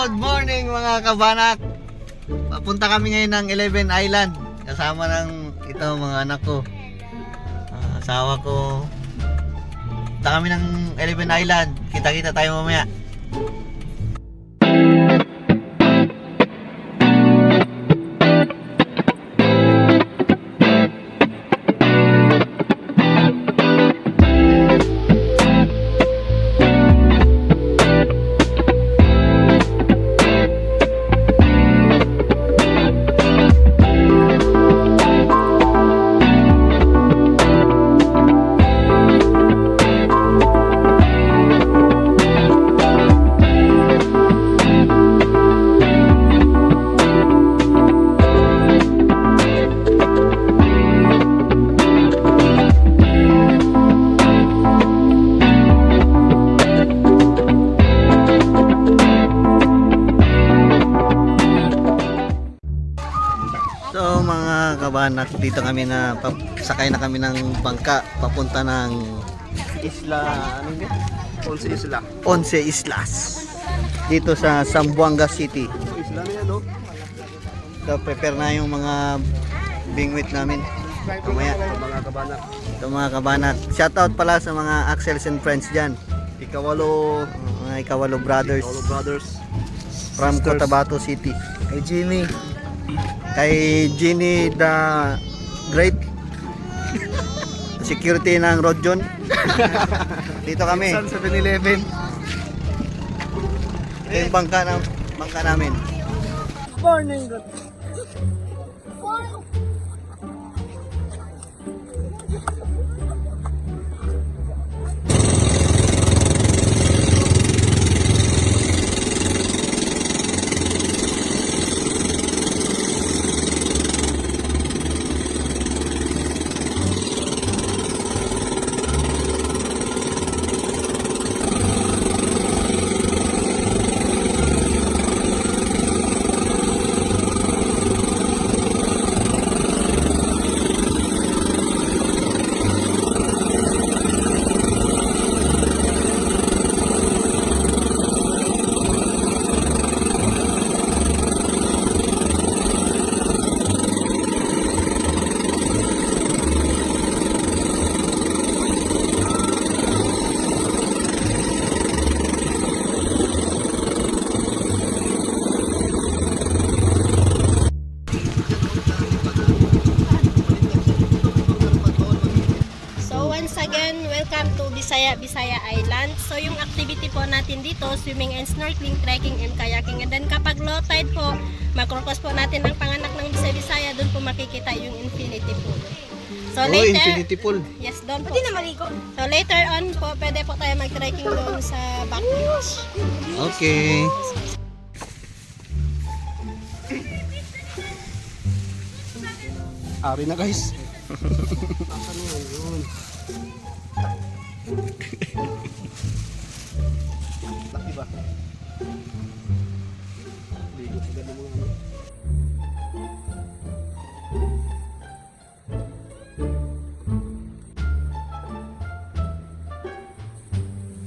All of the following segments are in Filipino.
Good morning mga kabanak. Papunta kami ngayon ng 11 Island. Kasama ng ito mga anak ko. Asawa ko. Punta kami ng 11 Island. Kita-kita tayo mamaya. So mga kabanak, dito kami na sakay na kami ng bangka papunta ng isla, ano yun? 11 isla. 11 Islas. Dito sa Zamboanga City. Isla na yan, no? So prepare na yung mga bingwit namin. Mamaya. Mga kabanak. Ito mga kabanak. Shoutout pala sa mga Axels and Friends dyan. Ikawalo. Mga Ikawalo Brothers. Ikawalo Brothers. From Sisters. Cotabato City. Kay Jimmy. Kay Ginny the Great. Security ng Road John. Dito kami. San 7-Eleven. Ito yung bangka namin. Morning. Welcome to Bisaya Island. So yung activity po natin dito, swimming and snorkeling, trekking and kayaking. And then kapag low tide po, makrokos po natin ang panganak ng Bisaya, doon po makikita yung infinity pool. So later, Infinity Pool. yes, doon po. So later on po, pwede po tayo mag-trekking doon sa back beach. Okay. Ari na guys. Laki ba? Ligo sa ganun mga ano.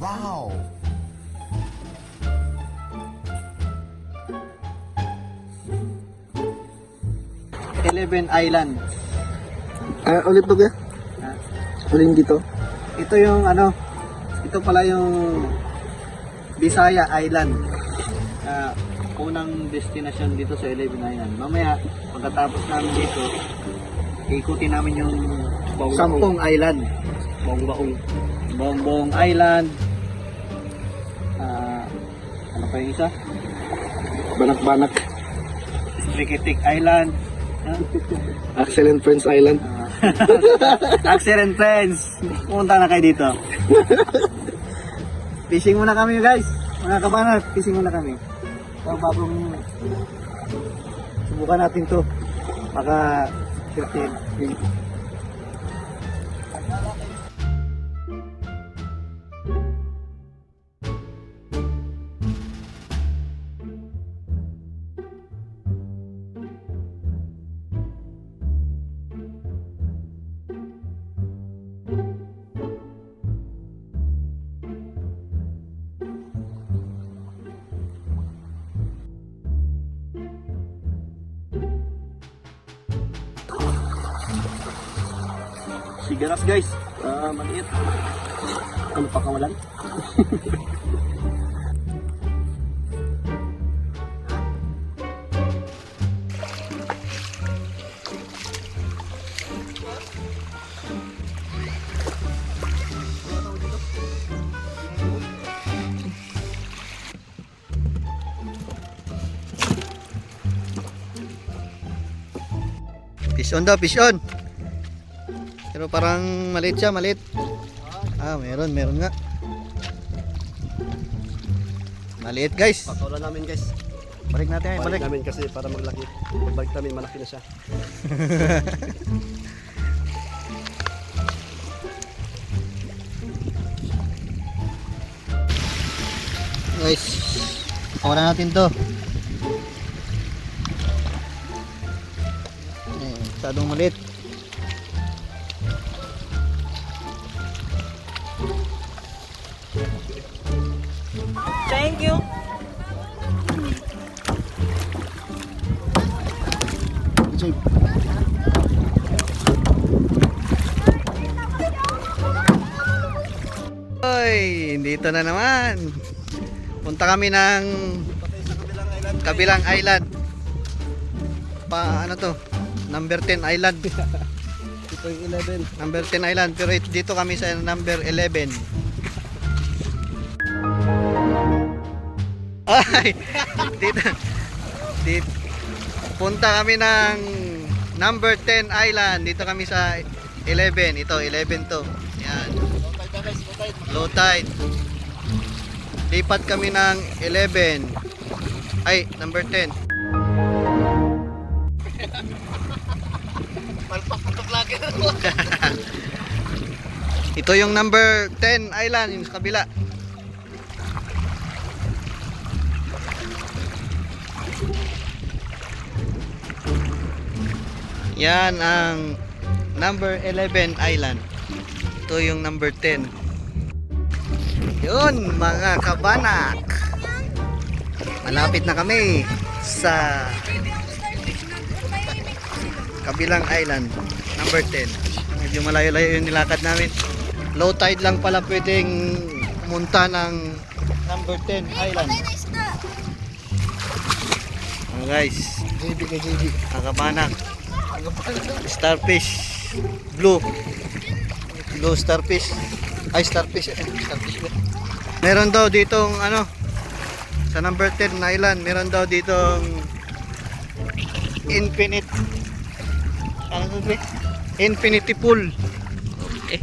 Wow! Island. Ulit to kaya? Ulit dito. Ito yung ano, ito pala yung Bisaya Island. Unang destination dito sa 11 Island. Mamaya, pagkatapos namin dito, ikutin namin yung Baong-baong. 10 island. Baong-baong. Bongbong Island. Ano pa yung isa? Banak-banak. Trikitik Island. Axel and Friends Island. Axel and Friends. Pumunta na kayo dito. Fishing muna kami guys. Mga kabanat, fishing muna kami. So, bagong subukan natin to. Baka 15. Sigaras guys. Maliit. Ano pa kawalan? Fish on daw, fish on. Pero parang maliit siya, maliit. Ah, meron nga. Maliit guys. Pakawalan namin guys. Balik natin, Balik balik. namin kasi para maglaki. Pagbalik namin malaki na siya. Guys, pakawalan natin to. Masyadong maliit. Thank you. Hoy, dito na naman. Punta kami ng kabilang island. Ano to? Number 10 island. Ito yung 11. Number 10 island, pero dito kami sa number 11. Ay, dito punta kami ng number 10 island. Dito kami sa 11. Ito, 11 to. Yan. Low tide. Lipat kami ng 11. Ay, number 10. Ito yung number 10 island, yung sa kabila. Yan ang number 11 island. Ito yung number 10. Yun mga kabanak. Malapit na kami sa kabilang island, number 10. Medyo malayo-layo yung nilakad namin. Low tide lang pala pwedeng pumunta ng number 10 island. Guys, kakabanak. Starfish, blue starfish. Ay, starfish. Meron daw ditong ano, sa number 10 na island, meron daw ditong infinite, ano to, infinity pool. Okay,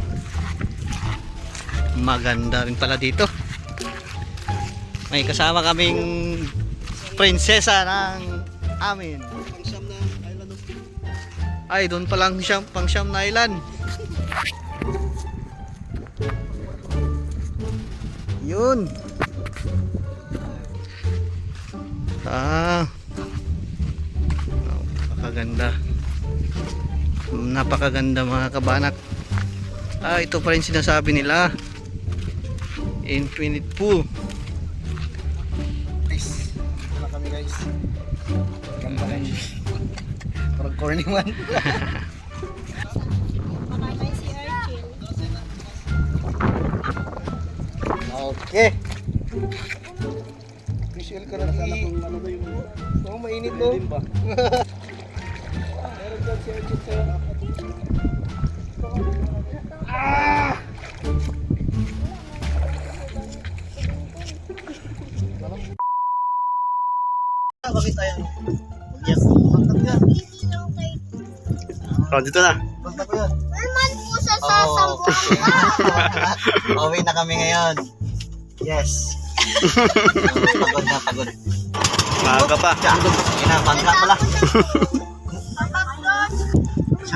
maganda rin pala dito. May kasama kaming prinsesa ng amin. Ay, doon pa lang siyang pang Siyam na island. Yun. Napakaganda. Napakaganda mga kabanak. Ito pa rin sinasabi nila. Infinite pool. Guys, ito na kami guys. Ganda lang. Parang corny man. Makakay si Archie. Okay. Visual ka na sana kung ano ba yung... Oh, mainit to. Pwede ba? Meron dyan si Archie sa'yo. Bakit tayo? Yes. Bakit yan? Oh, dito na. Bakit ko yan? Naman po sa Uwi na kami ngayon. Yes. Pagod na, pagod. Maaga pa. Kinapangka pala.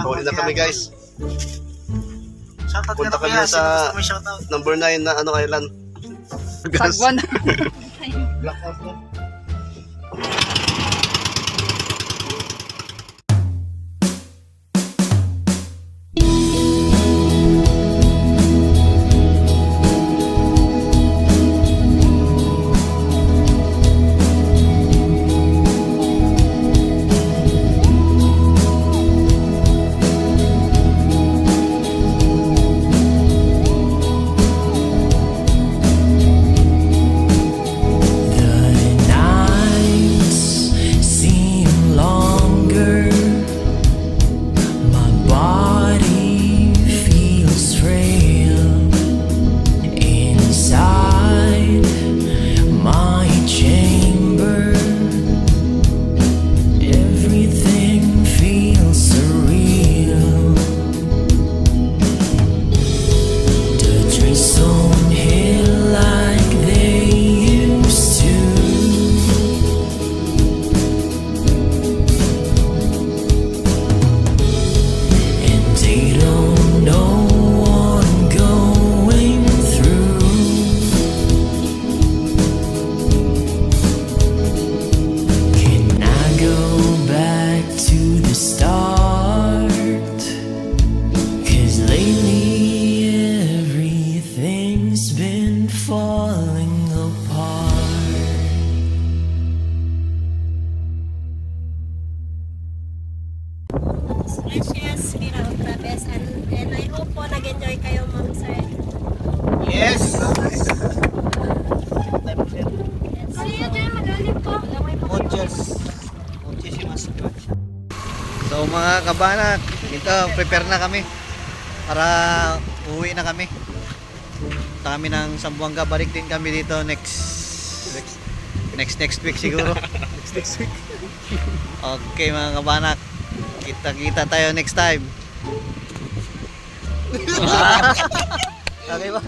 Uwi na kami guys. Shoutout Punta ka kami na sa- Sino gusto mo shoutout? Number 9 na ano island. Sagwan. Blackout na. kabanak, ito, prepare na kami para uwi na kami. Punta kami ng Zamboanga, balik din kami dito next week siguro. Next week. Okay mga kabanak, kita tayo next time. Okay ba?